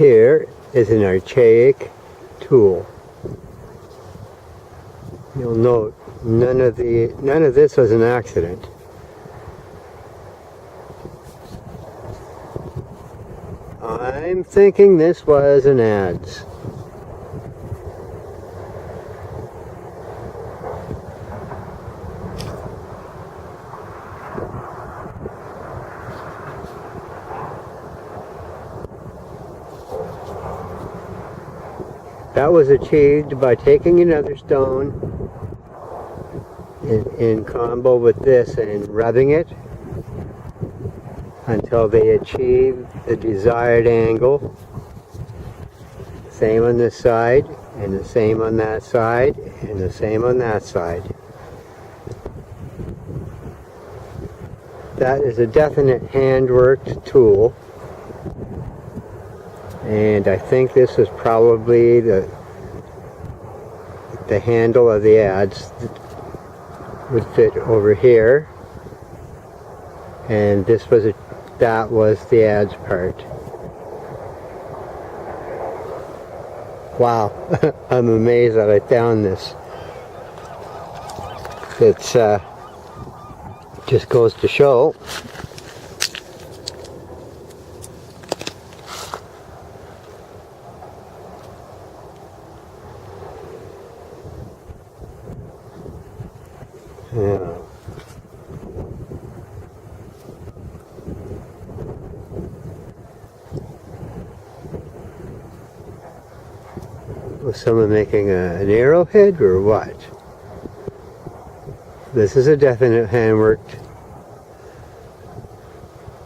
Here is an archaic tool. You'll note none of this was an accident. I'm thinking this was an adze. That was achieved by taking another stone in combo with this and rubbing it until they achieve the desired angle. Same on this side, and the same on that side, and the same on that side. That is a definite hand-worked tool. And I think this is probably the handle of the adze that would fit over here, and that was the adze part. Wow, I'm amazed that I found this. It's just goes to show. Yeah. Was someone making an arrowhead or what? This is a definite hand-worked.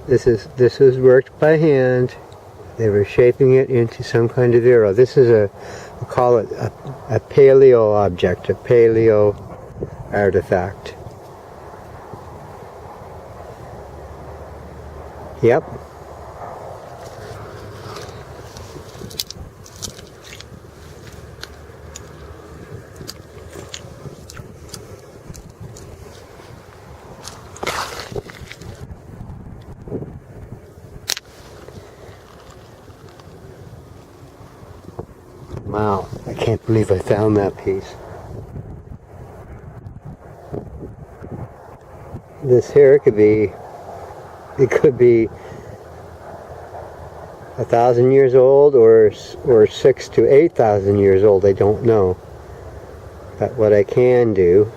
This is worked by hand. They were shaping it into some kind of arrow. This is we'll call it a paleo object, a paleo artifact. Yep. Wow, I can't believe I found that piece. This here could be 1,000 years old or 6,000 to 8,000 years old. I don't know. But what I can do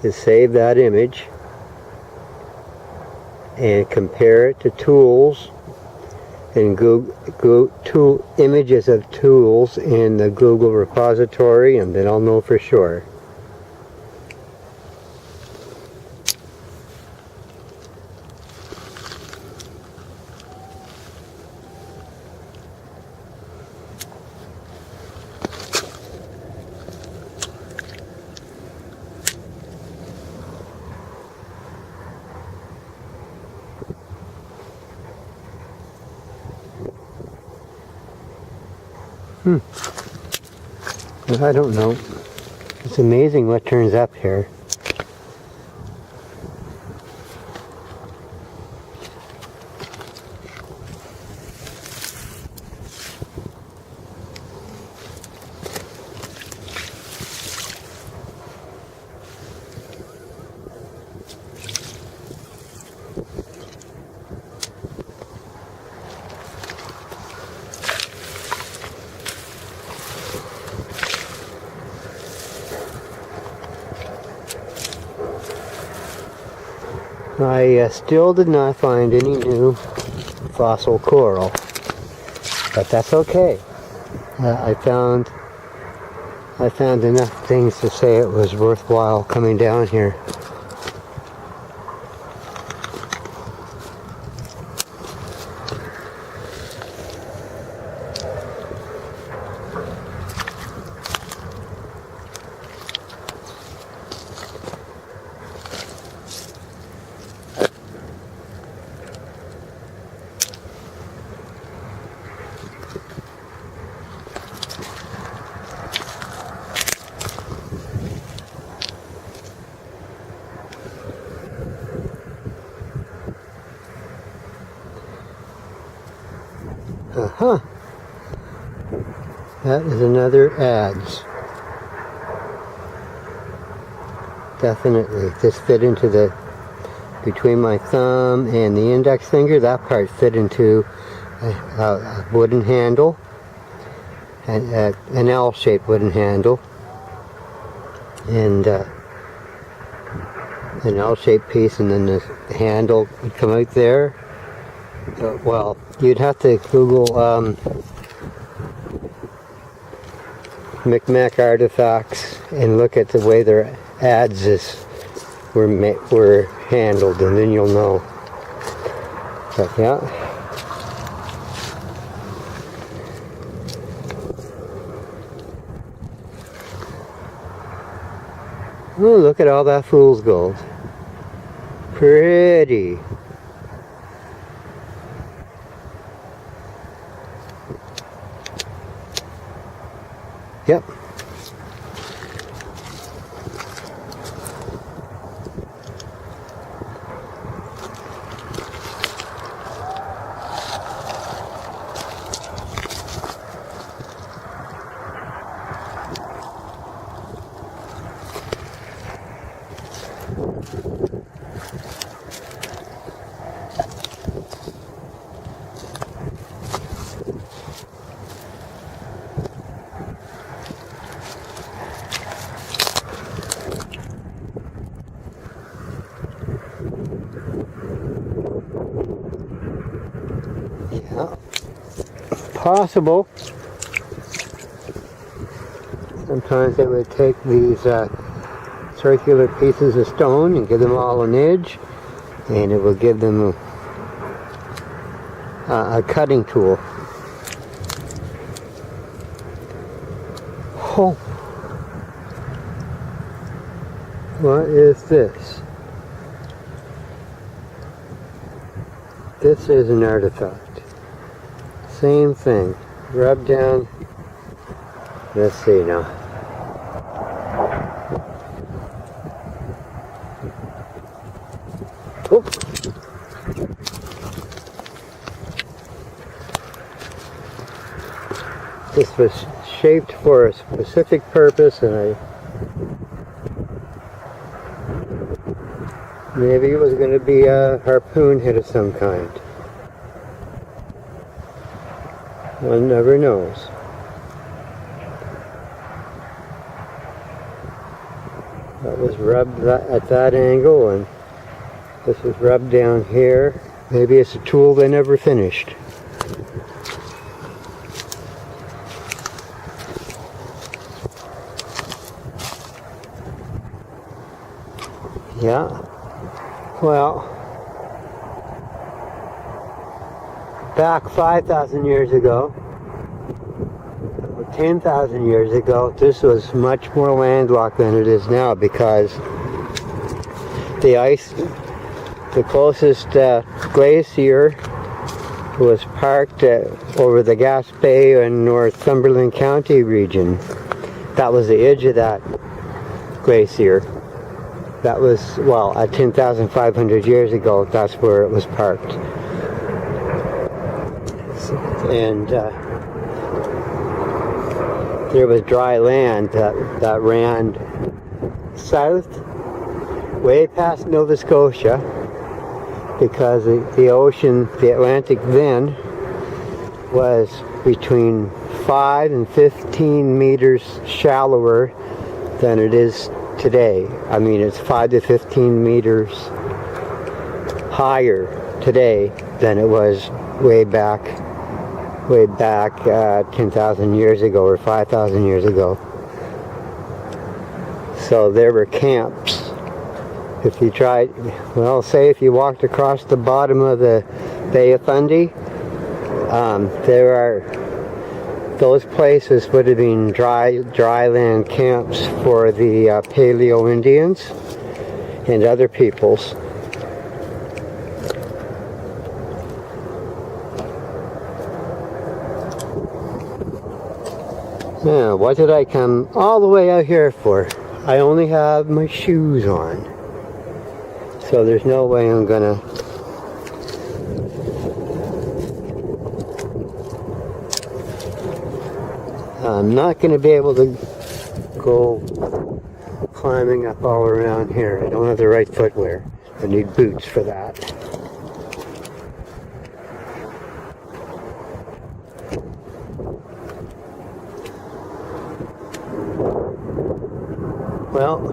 is save that image and compare it to tools and Google images of tools in the Google repository, and then I'll know for sure. I don't know. It's amazing what turns up here. I still did not find any new fossil coral, but that's okay. I found enough things to say it was worthwhile coming down here. Uh-huh. That is another adze. Definitely. This fit into the, between my thumb and the index finger, that part fit into a wooden handle, an L-shaped wooden handle, and an L-shaped piece, and then the handle would come out there. Well, you'd have to Google Micmac artifacts and look at the way their adzes were handled, and then you'll know. But yeah. Oh, look at all that fool's gold. Pretty. Yep. Yeah. Possible. Sometimes they would take these circular pieces of stone and give them all an edge, and it will give them a cutting tool. Oh, what is this? This is an artifact. Same thing. Rub down. Let's see now. Oh. This was shaped for a specific purpose, and maybe it was going to be a harpoon head of some kind. One never knows. That was rubbed at that angle, and this was rubbed down here. Maybe it's a tool they never finished. Yeah. Well, back 5,000 years ago, or 10,000 years ago, this was much more landlocked than it is now, because the ice, the closest glacier was parked over the Gaspé and Northumberland County region. That was the edge of that glacier. That was, well, at 10,500 years ago, that's where it was parked. And there was dry land that ran south, way past Nova Scotia, because the ocean, the Atlantic then, was between 5 and 15 meters shallower than it is today. I mean, it's 5 to 15 meters higher today than it was way back 10,000 years ago or 5,000 years ago. So there were camps. If you tried, well, say if you walked across the bottom of the Bay of Fundy, there are, those places would have been dry land camps for the Paleo Indians and other peoples. Now, what did I come all the way out here for? I only have my shoes on. So there's no way I'm gonna I'm not going to be able to go climbing up all around here. I don't have the right footwear. I need boots for that. Well,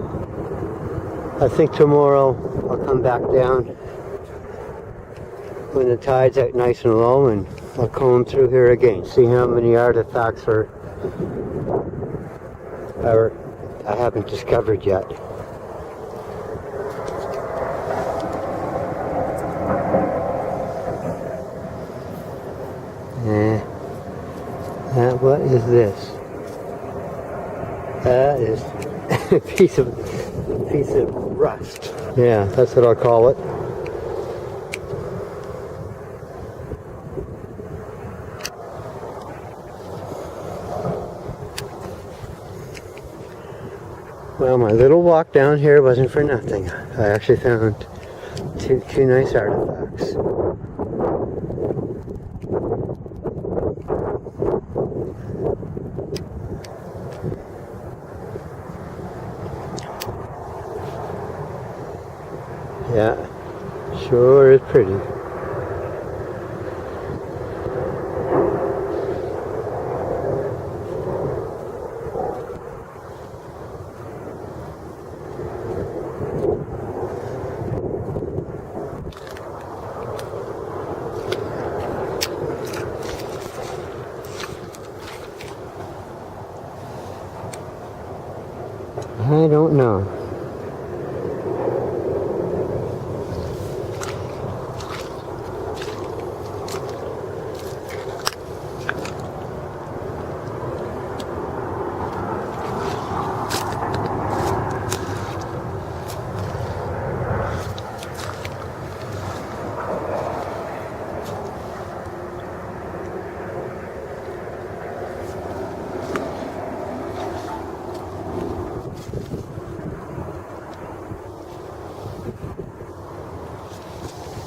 I think tomorrow I'll come back down when the tide's out nice and low, and I'll comb through here again, see how many artifacts I haven't discovered yet. What is this? That is a piece of rust. Yeah, that's what I'll call it. Well, my little walk down here wasn't for nothing. I actually found two nice artifacts. Yeah, sure is pretty. I don't know.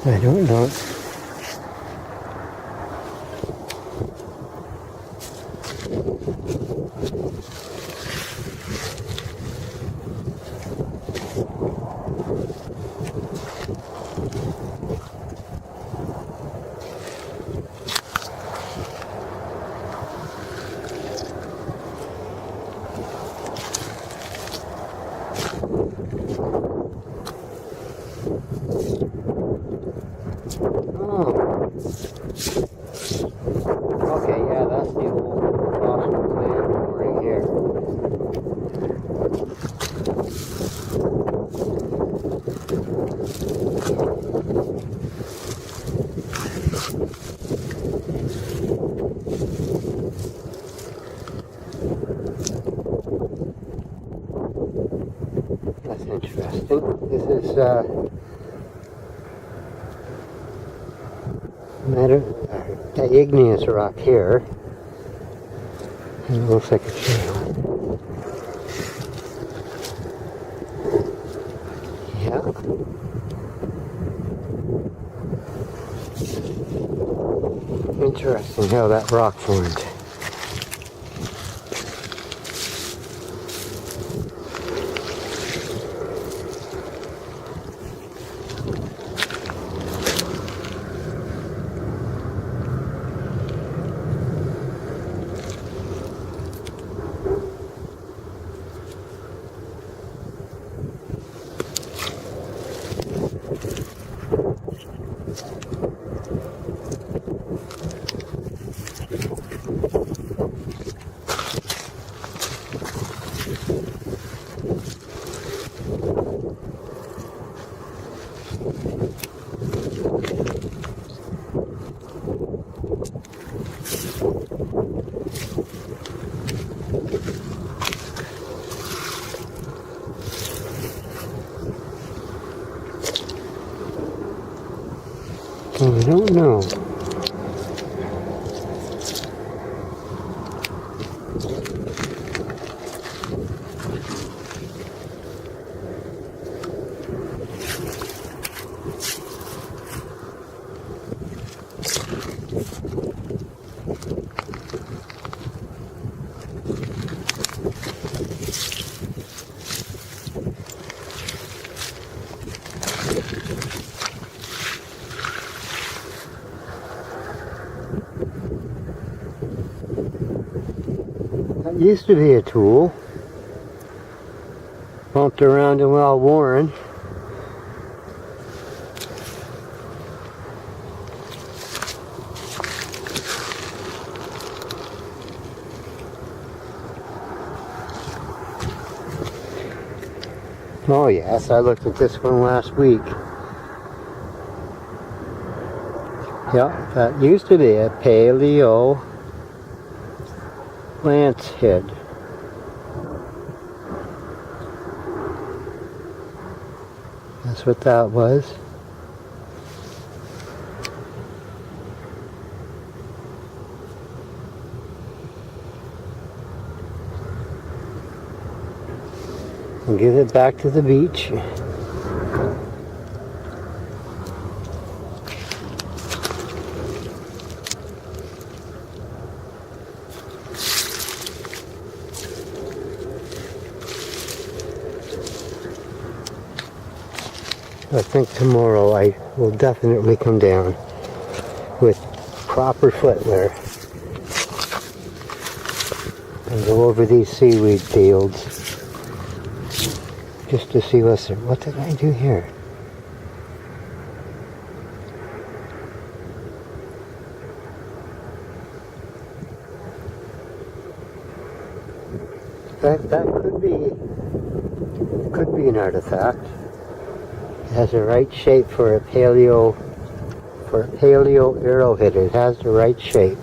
I don't know. Okay, yeah, that's the old fossil plant over here. That's interesting. This is igneous rock here. It looks like a shale. Yeah. Interesting how that rock formed. I don't know. That used to be a tool. Bumped around and well worn. Oh yes, I looked at this one last week. Yeah, that used to be a paleo lance head. That's what that was. And give it back to the beach. I think tomorrow I will definitely come down with proper footwear and go over these seaweed fields just to see what's there. What did I do here? That could be an artifact. It has the right shape for a paleo arrowhead. It has the right shape.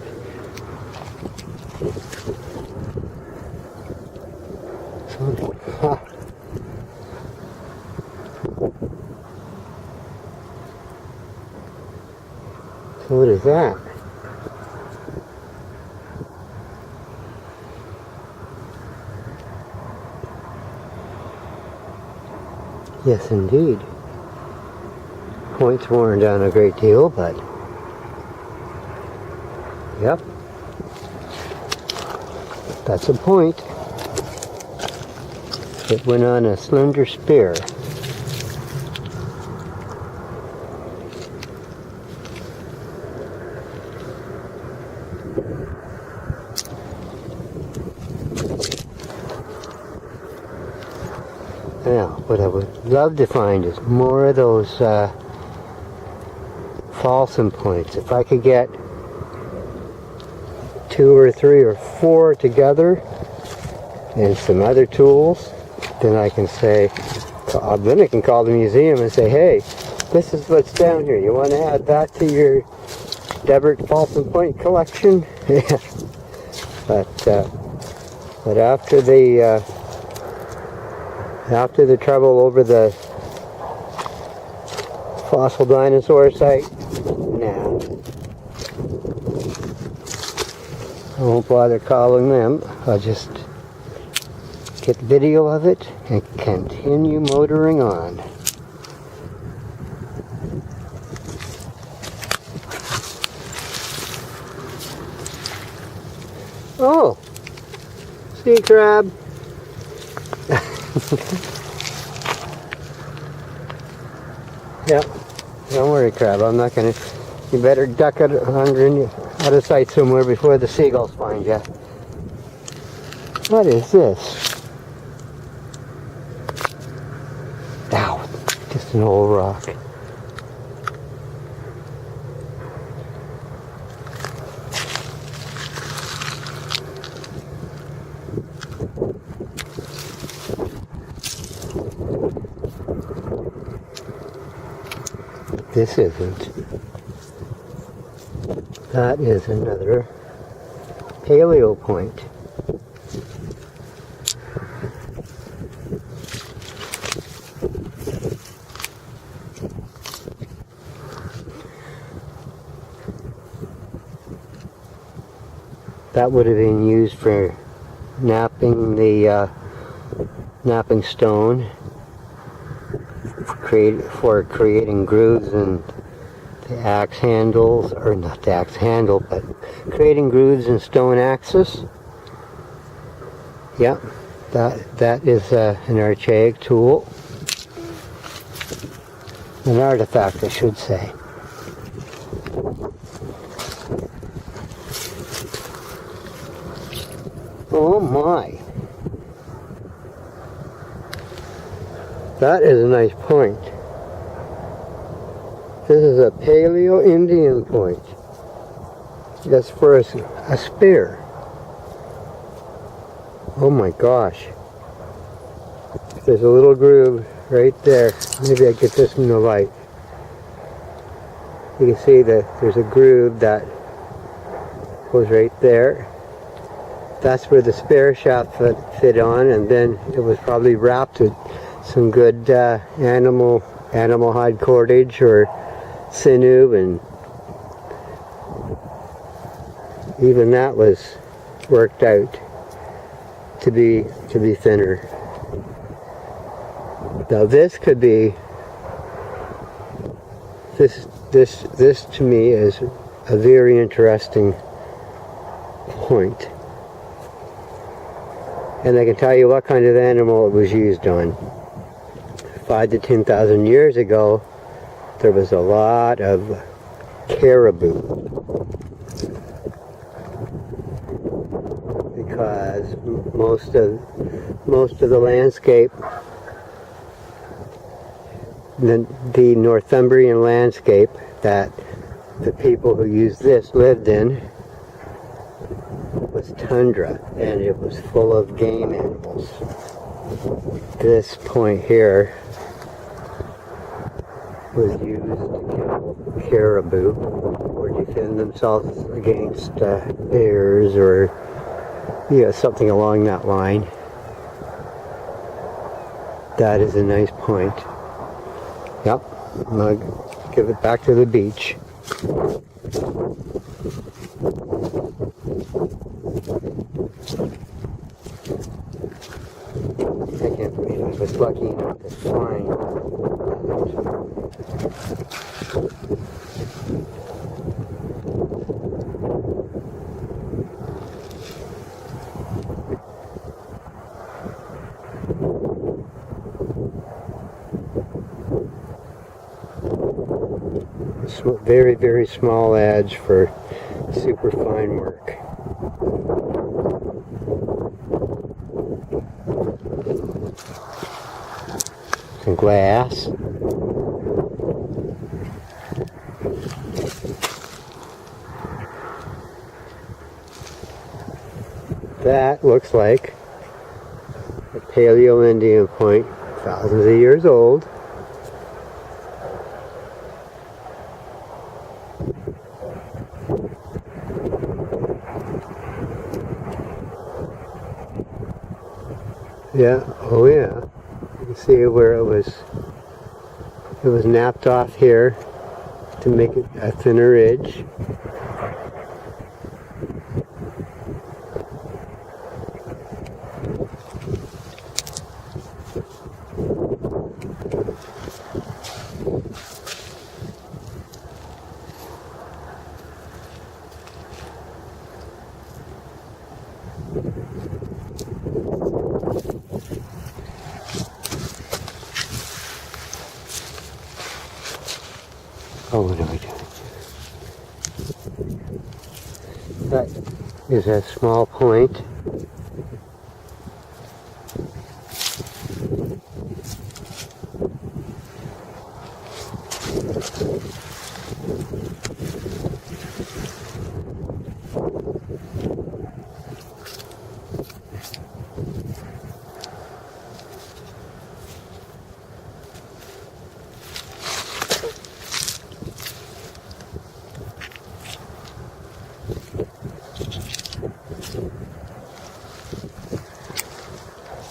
So what is that? Yes, indeed. Point's worn down a great deal, but yep, that's a point. It went on a slender spear. Now, what I would love to find is more of those Falcon points. If I could get 2 or 3 or 4 together and some other tools, then I can say, then I can call the museum and say, hey, this is what's down here. You want to add that to your Debert Falcon Point collection? Yeah. But after the trouble over the fossil dinosaur site, nah. I won't bother calling them. I'll just get video of it and continue motoring on. Oh, sea crab. Yep, don't worry, crab. I'm not gonna. You better duck it out of sight somewhere before the seagulls find you. What is this? Ow! Just an old rock. This isn't. That is another paleo point. That would have been used for napping the napping stone, for creating grooves in the axe handles, or not the axe handle, but creating grooves in stone axes. Yep, that is an archaic tool, an artifact, I should say. Oh my. That is a nice point. This is a Paleo-Indian point. That's for a spear. Oh my gosh. There's a little groove right there. Maybe I get this in the light. You can see that there's a groove that goes right there. That's where the spear shaft fit on, and then it was probably wrapped with some good animal hide cordage or sinew, and even that was worked out to be thinner. Now this could be, this to me is a very interesting point. And I can tell you what kind of animal it was used on. 5,000 to 10,000 years ago, there was a lot of caribou. Because most of the landscape, the Northumbrian landscape that the people who used this lived in was tundra, and it was full of game animals. This point here was used to kill caribou or defend themselves against bears or something along that line. That is a nice point. Yep, I'm going to give it back to the beach. I can't believe I was lucky enough to find very, very small edge for super fine work. Some glass. That looks like a Paleo-Indian point, thousands of years old. Yeah, oh yeah. You can see where it was napped off here to make it a thinner ridge. Oh, what am I doing? That is a small point.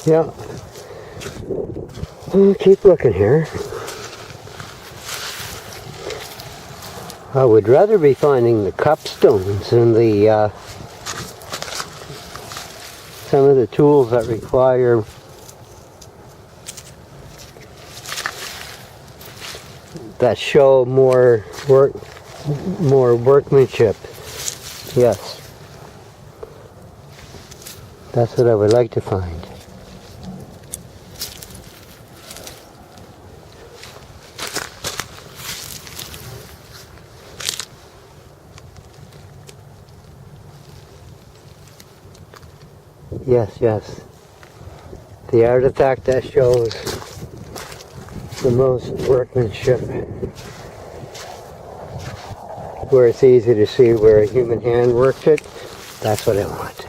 Yeah. We'll keep looking here. I would rather be finding the cup stones and the some of the tools that require that show more workmanship. Yes. That's what I would like to find. Yes, yes. The artifact that shows the most workmanship, where it's easy to see where a human hand worked it, that's what I want.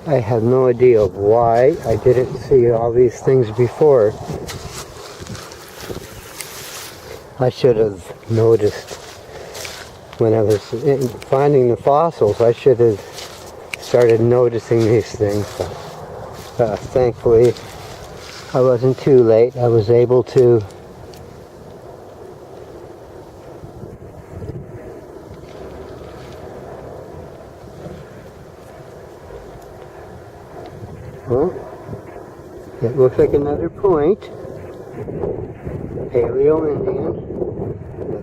I have no idea why I didn't see all these things before. I should have noticed when I was finding the fossils. I should have started noticing these things. But thankfully, I wasn't too late. I was able to it looks like another point. Paleo-Indian.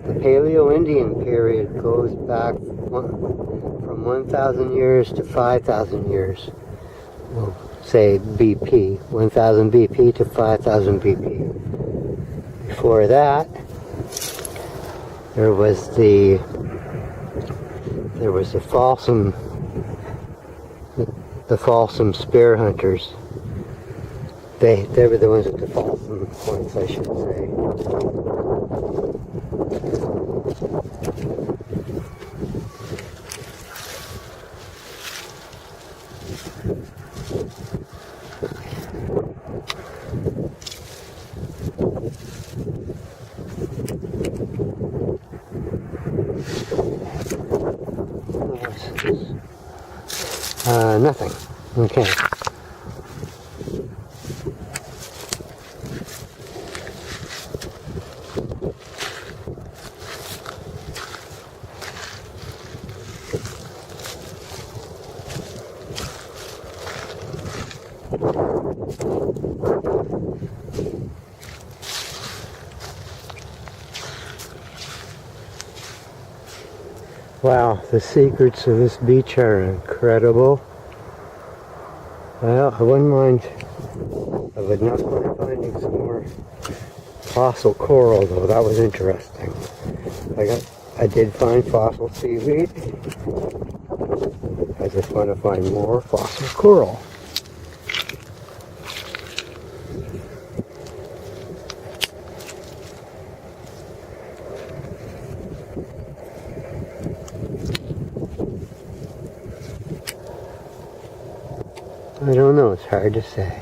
The Paleo-Indian period goes back from 1,000 years to 5,000 years. We'll say BP. 1,000 BP to 5,000 BP. Before that, there was the Folsom spear hunters. They were the ones at the Folsom points, I should say. Nothing. Okay. Wow, the secrets of this beach are incredible. Well, I wouldn't mind. I would not mind finding some more fossil coral, though. That was interesting. I did find fossil seaweed. I just want to find more fossil coral. I don't know, it's hard to say.